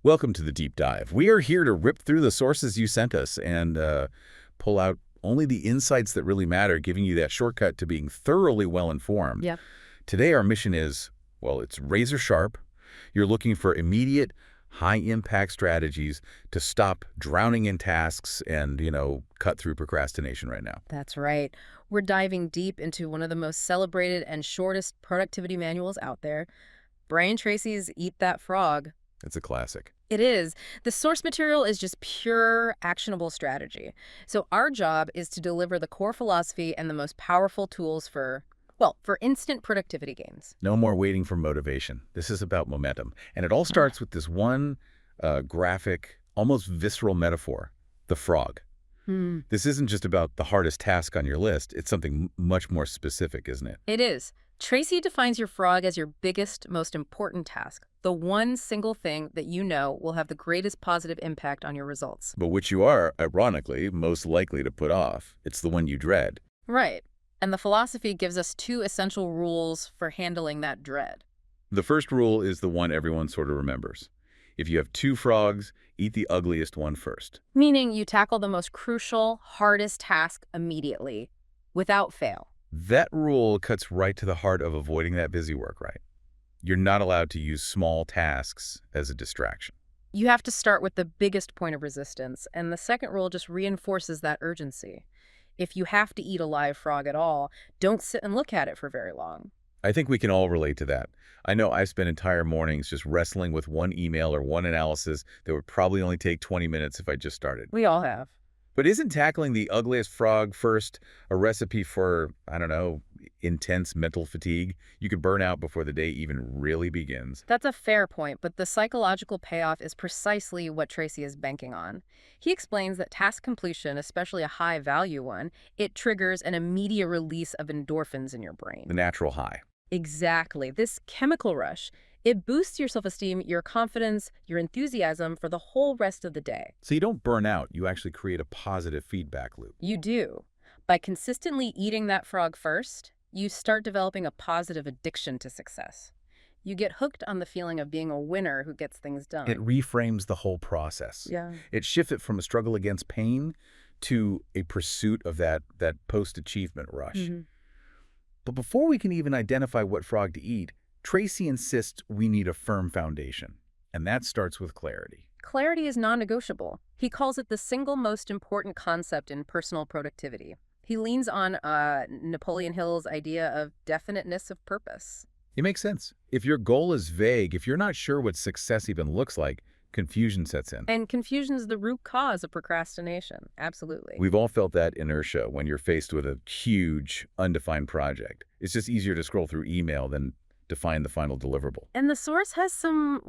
Welcome to the deep dive. We are here to rip through the sources you sent us and pull out only the insights that really matter, giving you that shortcut to being thoroughly well-informed. Yep. Today, our mission is, well, it's razor sharp. You're looking for immediate, high-impact strategies to stop drowning in tasks and, cut through procrastination right now. That's right. We're diving deep into one of the most celebrated and shortest productivity manuals out there, Brian Tracy's Eat That Frog. It's a classic. It is. The source material is just pure actionable strategy. So our job is to deliver the core philosophy and the most powerful tools for instant productivity gains. No more waiting for motivation. This is about momentum. And it all starts with this one graphic, almost visceral metaphor, the frog. This isn't just about the hardest task on your list. It's something much more specific, isn't it? It is. Tracy defines your frog as your biggest, most important task, the one single thing that you know will have the greatest positive impact on your results. But which you are, ironically, most likely to put off. It's the one you dread. Right. And the philosophy gives us two essential rules for handling that dread. The first rule is the one everyone sort of remembers. If you have two frogs, eat the ugliest one first. Meaning you tackle the most crucial, hardest task immediately, without fail. That rule cuts right to the heart of avoiding that busy work, right? You're not allowed to use small tasks as a distraction. You have to start with the biggest point of resistance, and the second rule just reinforces that urgency. If you have to eat a live frog at all, don't sit and look at it for very long. I think we can all relate to that. I know I've spent entire mornings just wrestling with one email or one analysis that would probably only take 20 minutes if I just started. We all have. But isn't tackling the ugliest frog first a recipe for, I don't know, intense mental fatigue? You could burn out before the day even really begins. That's a fair point, but the psychological payoff is precisely what Tracy is banking on. He explains that task completion, especially a high-value one, it triggers an immediate release of endorphins in your brain. The natural high. Exactly. This chemical rush, it boosts your self-esteem, your confidence, your enthusiasm for the whole rest of the day. So you don't burn out, you actually create a positive feedback loop. You do. By consistently eating that frog first, you start developing a positive addiction to success. You get hooked on the feeling of being a winner who gets things done. It reframes the whole process. Yeah. It shifts it from a struggle against pain to a pursuit of that post-achievement rush. But before we can even identify what frog to eat, Tracy insists we need a firm foundation, and that starts with clarity. Clarity is non-negotiable. He calls it the single most important concept in personal productivity. He leans on Napoleon Hill's idea of definiteness of purpose. It makes sense. If your goal is vague, if you're not sure what success even looks like, confusion sets in. And confusion is the root cause of procrastination. Absolutely. We've all felt that inertia when you're faced with a huge, undefined project. It's just easier to scroll through email than to find the final deliverable. And the source has some,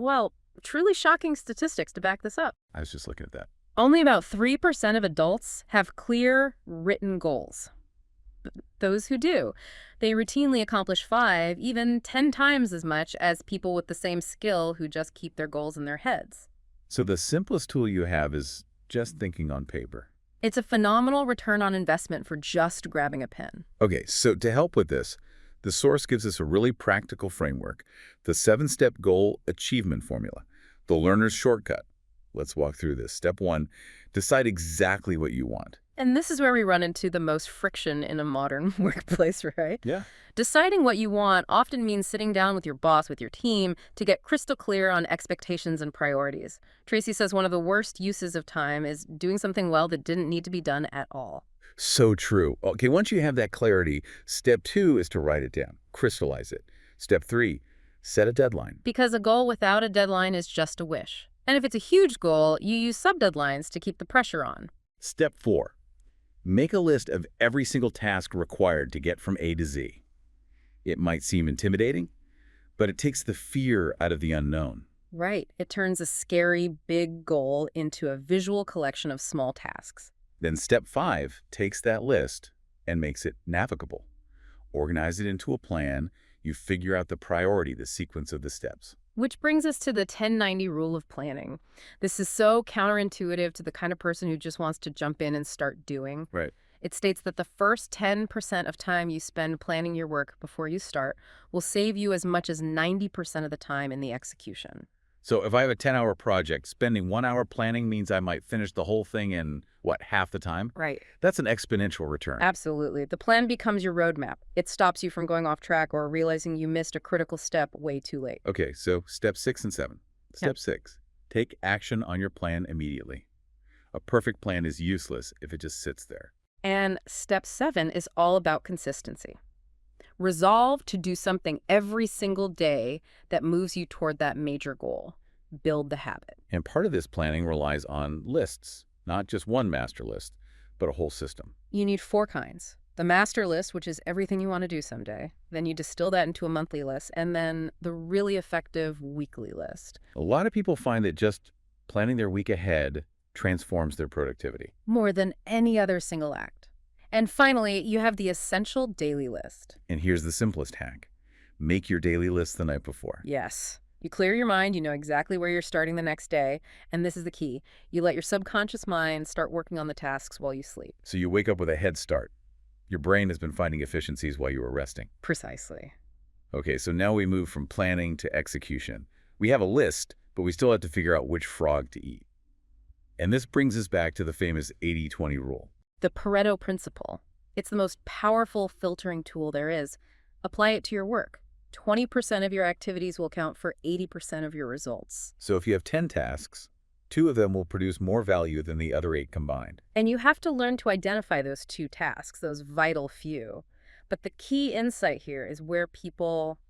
truly shocking statistics to back this up. I was just looking at that. Only about 3% of adults have clear, written goals. Those who do, they routinely accomplish 5, even 10 times as much as people with the same skill who just keep their goals in their heads. So the simplest tool you have is just thinking on paper. It's a phenomenal return on investment for just grabbing a pen. Okay, so to help with this, the source gives us a really practical framework, the 7-step goal achievement formula, the learner's shortcut. Let's walk through this. Step 1, decide exactly what you want. And this is where we run into the most friction in a modern workplace, right? Yeah. Deciding what you want often means sitting down with your boss, with your team, to get crystal clear on expectations and priorities. Tracy says one of the worst uses of time is doing something well that didn't need to be done at all. So true. Okay, once you have that clarity, step 2 is to write it down, crystallize it. Step 3, set a deadline. Because a goal without a deadline is just a wish. And if it's a huge goal, you use sub-deadlines to keep the pressure on. Step 4, make a list of every single task required to get from A to Z. It might seem intimidating, but it takes the fear out of the unknown. Right. It turns a scary, big goal into a visual collection of small tasks. Then step 5 takes that list and makes it navigable. Organize it into a plan. You figure out the priority, the sequence of the steps. Which brings us to the 10-90 rule of planning. This is so counterintuitive to the kind of person who just wants to jump in and start doing. Right. It states that the first 10% of time you spend planning your work before you start will save you as much as 90% of the time in the execution. So if I have a 10-hour project, spending 1 hour planning means I might finish the whole thing in, what, half the time? Right. That's an exponential return. Absolutely. The plan becomes your roadmap. It stops you from going off track or realizing you missed a critical step way too late. Okay, so step 6 and 7. Step 6, take action on your plan immediately. A perfect plan is useless if it just sits there. And step 7 is all about consistency. Resolve to do something every single day that moves you toward that major goal. Build the habit. And part of this planning relies on lists, not just one master list, but a whole system. You need 4 kinds. The master list, which is everything you want to do someday. Then you distill that into a monthly list. And then the really effective weekly list. A lot of people find that just planning their week ahead transforms their productivity. More than any other single act. And finally, you have the essential daily list. And here's the simplest hack. Make your daily list the night before. Yes. You clear your mind, you know exactly where you're starting the next day, and this is the key. You let your subconscious mind start working on the tasks while you sleep. So you wake up with a head start. Your brain has been finding efficiencies while you were resting. Precisely. Okay, so now we move from planning to execution. We have a list, but we still have to figure out which frog to eat. And this brings us back to the famous 80-20 rule. The Pareto principle. It's the most powerful filtering tool there is. Apply it to your work. 20% of your activities will count for 80% of your results. So if you have 10 tasks, 2 of them will produce more value than the other 8 combined. And you have to learn to identify those 2 tasks, those vital few. But the key insight here is where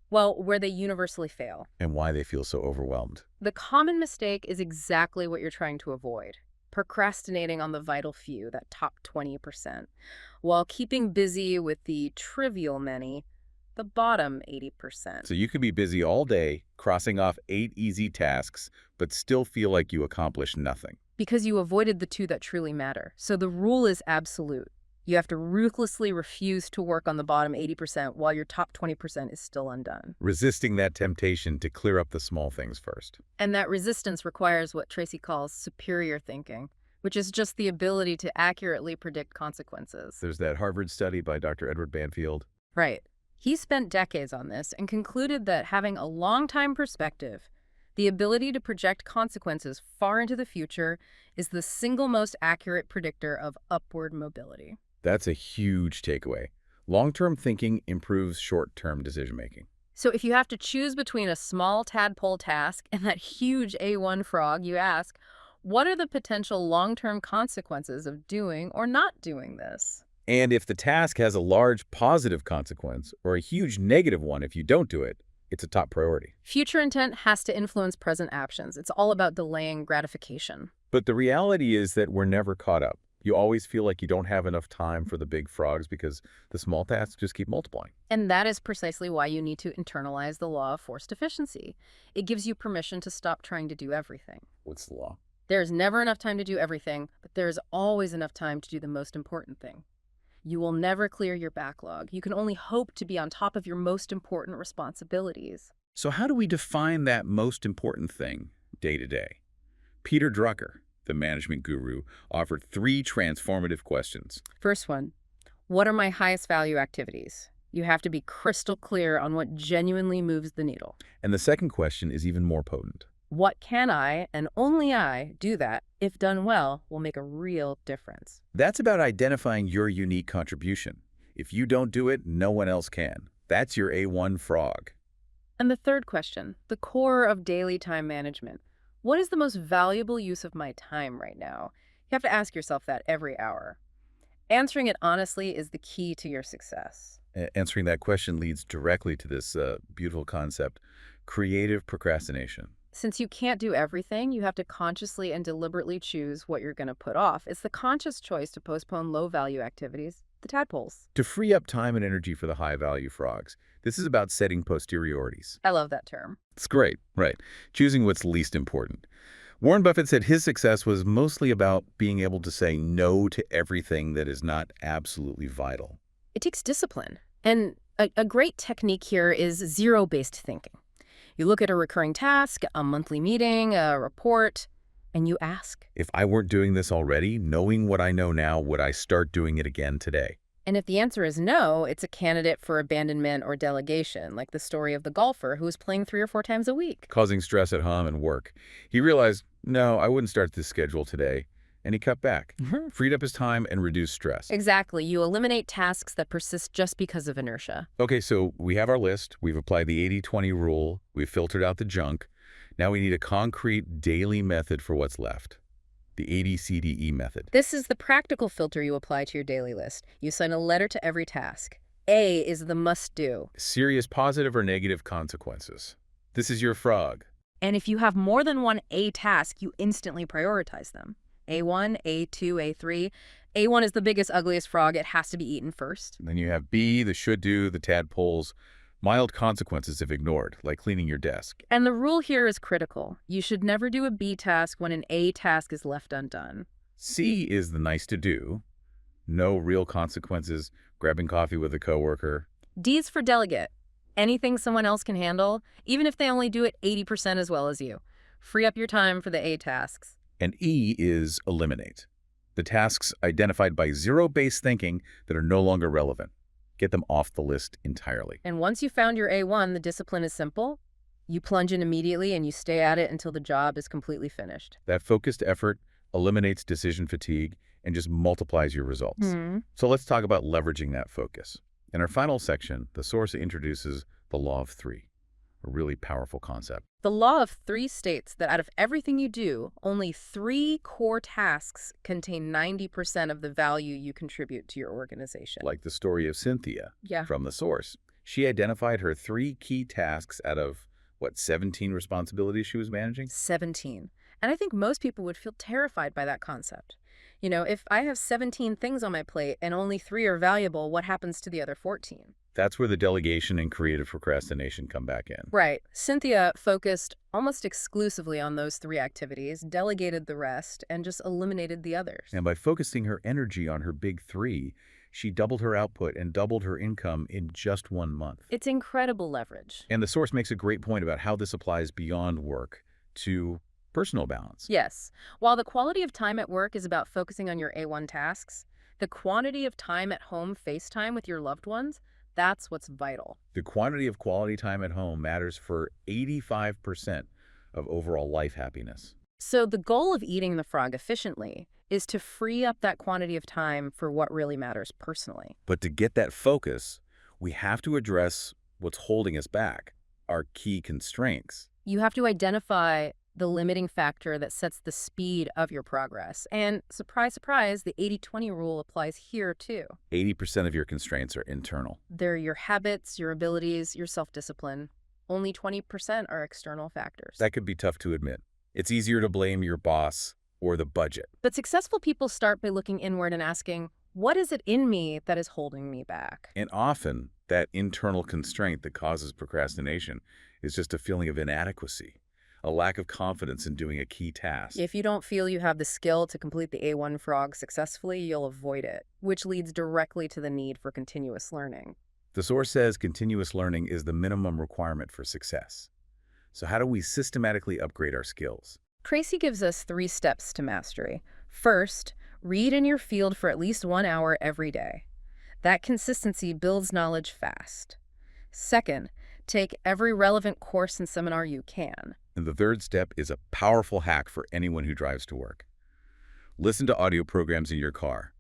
where they universally fail. And why they feel so overwhelmed. The common mistake is exactly what you're trying to avoid. Procrastinating on the vital few, that top 20%, while keeping busy with the trivial many, the bottom 80%. So you could be busy all day, crossing off 8 easy tasks, but still feel like you accomplished nothing. Because you avoided the 2 that truly matter. So the rule is absolute. You have to ruthlessly refuse to work on the bottom 80% while your top 20% is still undone. Resisting that temptation to clear up the small things first. And that resistance requires what Tracy calls superior thinking, which is just the ability to accurately predict consequences. There's that Harvard study by Dr. Edward Banfield. Right. He spent decades on this and concluded that having a long-time perspective, the ability to project consequences far into the future, is the single most accurate predictor of upward mobility. That's a huge takeaway. Long-term thinking improves short-term decision-making. So if you have to choose between a small tadpole task and that huge A1 frog, you ask, what are the potential long-term consequences of doing or not doing this? And if the task has a large positive consequence or a huge negative one if you don't do it, it's a top priority. Future intent has to influence present actions. It's all about delaying gratification. But the reality is that we're never caught up. You always feel like you don't have enough time for the big frogs because the small tasks just keep multiplying. And that is precisely why you need to internalize the law of forced efficiency. It gives you permission to stop trying to do everything. What's the law? There's never enough time to do everything, but there's always enough time to do the most important thing. You will never clear your backlog. You can only hope to be on top of your most important responsibilities. So how do we define that most important thing day to day? Peter Drucker, the management guru, offered 3 transformative questions. First one, what are my highest value activities? You have to be crystal clear on what genuinely moves the needle. And the second question is even more potent. What can I, and only I, do that, if done well, will make a real difference? That's about identifying your unique contribution. If you don't do it, no one else can. That's your A1 frog. And the third question, the core of daily time management. What is the most valuable use of my time right now? You have to ask yourself that every hour. Answering it honestly is the key to your success. Answering that question leads directly to this beautiful concept, creative procrastination. Since you can't do everything, you have to consciously and deliberately choose what you're going to put off. It's the conscious choice to postpone low-value activities, the tadpoles. To free up time and energy for the high-value frogs. This is about setting posteriorities. I love that term. It's great, right? Choosing what's least important. Warren Buffett said his success was mostly about being able to say no to everything that is not absolutely vital. It takes discipline. And a great technique here is zero-based thinking. You look at a recurring task, a monthly meeting, a report, and you ask, if I weren't doing this already, knowing what I know now, would I start doing it again today? And if the answer is no, it's a candidate for abandonment or delegation, like the story of the golfer who was playing 3 or 4 times a week. Causing stress at home and work. He realized, no, I wouldn't start this schedule today, and he cut back, freed up his time, and reduced stress. Exactly. You eliminate tasks that persist just because of inertia. Okay, so we have our list. We've applied the 80-20 rule. We've filtered out the junk. Now we need a concrete daily method for what's left. The 80-CDE method. This is the practical filter you apply to your daily list. You assign a letter to every task. A is the must-do. Serious positive or negative consequences. This is your frog. And if you have more than one A task, you instantly prioritize them. A1, A2, A3. A1 is the biggest, ugliest frog. It has to be eaten first. And then you have B, the should-do, the tadpoles. Mild consequences if ignored, like cleaning your desk. And the rule here is critical. You should never do a B task when an A task is left undone. C is the nice to do. No real consequences, grabbing coffee with a coworker. D is for delegate. Anything someone else can handle, even if they only do it 80% as well as you. Free up your time for the A tasks. And E is eliminate. The tasks identified by zero-based thinking that are no longer relevant. Get them off the list entirely. And once you found your A1, the discipline is simple. You plunge in immediately and you stay at it until the job is completely finished. That focused effort eliminates decision fatigue and just multiplies your results. So let's talk about leveraging that focus. In our final section, the source introduces the law of 3, a really powerful concept. The law of 3 states that out of everything you do, only 3 core tasks contain 90% of the value you contribute to your organization. Like the story of Cynthia Yeah. from the source. She identified her 3 key tasks out of, 17 responsibilities she was managing? 17. And I think most people would feel terrified by that concept. You know, if I have 17 things on my plate and only 3 are valuable, what happens to the other 14? That's where the delegation and creative procrastination come back in. Right. Cynthia focused almost exclusively on those 3 activities, delegated the rest, and just eliminated the others. And by focusing her energy on her big 3, she doubled her output and doubled her income in just 1 month. It's incredible leverage. And the source makes a great point about how this applies beyond work to personal balance. Yes. While the quality of time at work is about focusing on your A1 tasks, the quantity of time at home FaceTime with your loved ones, that's what's vital. The quantity of quality time at home matters for 85% of overall life happiness. So the goal of eating the frog efficiently is to free up that quantity of time for what really matters personally. But to get that focus, we have to address what's holding us back, our key constraints. You have to identify the limiting factor that sets the speed of your progress. And surprise, surprise, the 80-20 rule applies here too. 80% of your constraints are internal. They're your habits, your abilities, your self-discipline. Only 20% are external factors. That could be tough to admit. It's easier to blame your boss or the budget. But successful people start by looking inward and asking, what is it in me that is holding me back? And often, that internal constraint that causes procrastination is just a feeling of inadequacy, a lack of confidence in doing a key task. If you don't feel you have the skill to complete the A1 frog successfully, you'll avoid it, which leads directly to the need for continuous learning. The source says continuous learning is the minimum requirement for success. So how do we systematically upgrade our skills? Tracy gives us 3 steps to mastery. First, read in your field for at least 1 hour every day. That consistency builds knowledge fast. Second, take every relevant course and seminar you can. And the third step is a powerful hack for anyone who drives to work. Listen to audio programs in your car.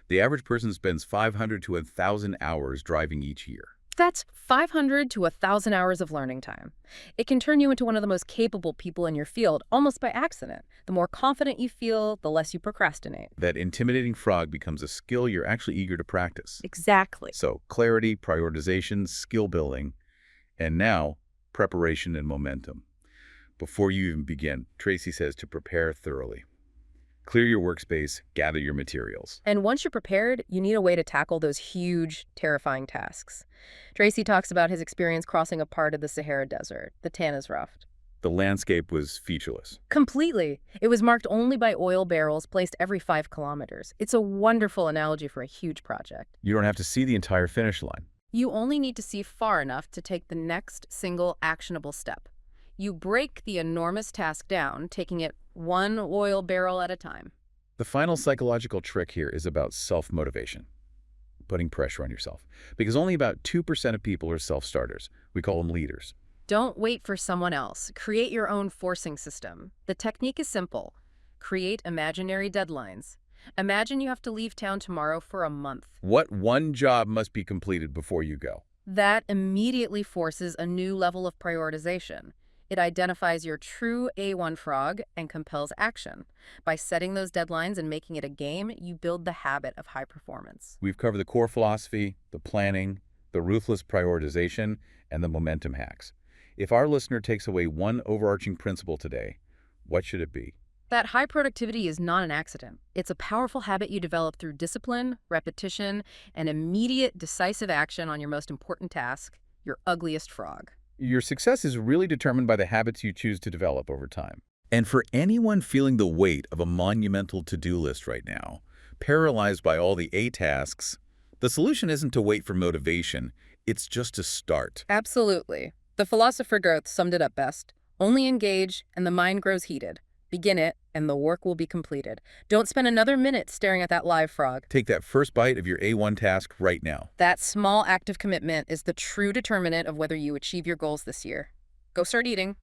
The average person spends 500 to 1,000 hours driving each year. That's 500 to 1,000 hours of learning time. It can turn you into one of the most capable people in your field, almost by accident. The more confident you feel, the less you procrastinate. That intimidating frog becomes a skill you're actually eager to practice. Exactly. So clarity, prioritization, skill building, and now preparation and momentum. Before you even begin, Tracy says to prepare thoroughly. Clear your workspace, gather your materials. And once you're prepared, you need a way to tackle those huge, terrifying tasks. Tracy talks about his experience crossing a part of the Sahara Desert, the Tanaz Raft. The landscape was featureless. Completely. It was marked only by oil barrels placed every 5 kilometers. It's a wonderful analogy for a huge project. You don't have to see the entire finish line. You only need to see far enough to take the next single actionable step. You break the enormous task down, taking it 1 oil barrel at a time. The final psychological trick here is about self-motivation. putting pressure on yourself, because only about 2% of people are self-starters. We call them leaders. Don't wait for someone else. Create your own forcing system. The technique is simple. Create imaginary deadlines. Imagine you have to leave town tomorrow for a month. What one job must be completed before you go? That immediately forces a new level of prioritization. It identifies your true A1 frog and compels action. By setting those deadlines and making it a game, you build the habit of high performance. We've covered the core philosophy, the planning, the ruthless prioritization, and the momentum hacks. If our listener takes away one overarching principle today, what should it be? That high productivity is not an accident. It's a powerful habit you develop through discipline, repetition, and immediate, decisive action on your most important task, your ugliest frog. Your success is really determined by the habits you choose to develop over time. And for anyone feeling the weight of a monumental to-do list right now, paralyzed by all the A tasks, the solution isn't to wait for motivation, it's just to start. Absolutely. The philosopher Goethe summed it up best. Only engage, and the mind grows heated. Begin it, and the work will be completed. Don't spend another minute staring at that live frog. Take that first bite of your A1 task right now. That small act of commitment is the true determinant of whether you achieve your goals this year. Go start eating.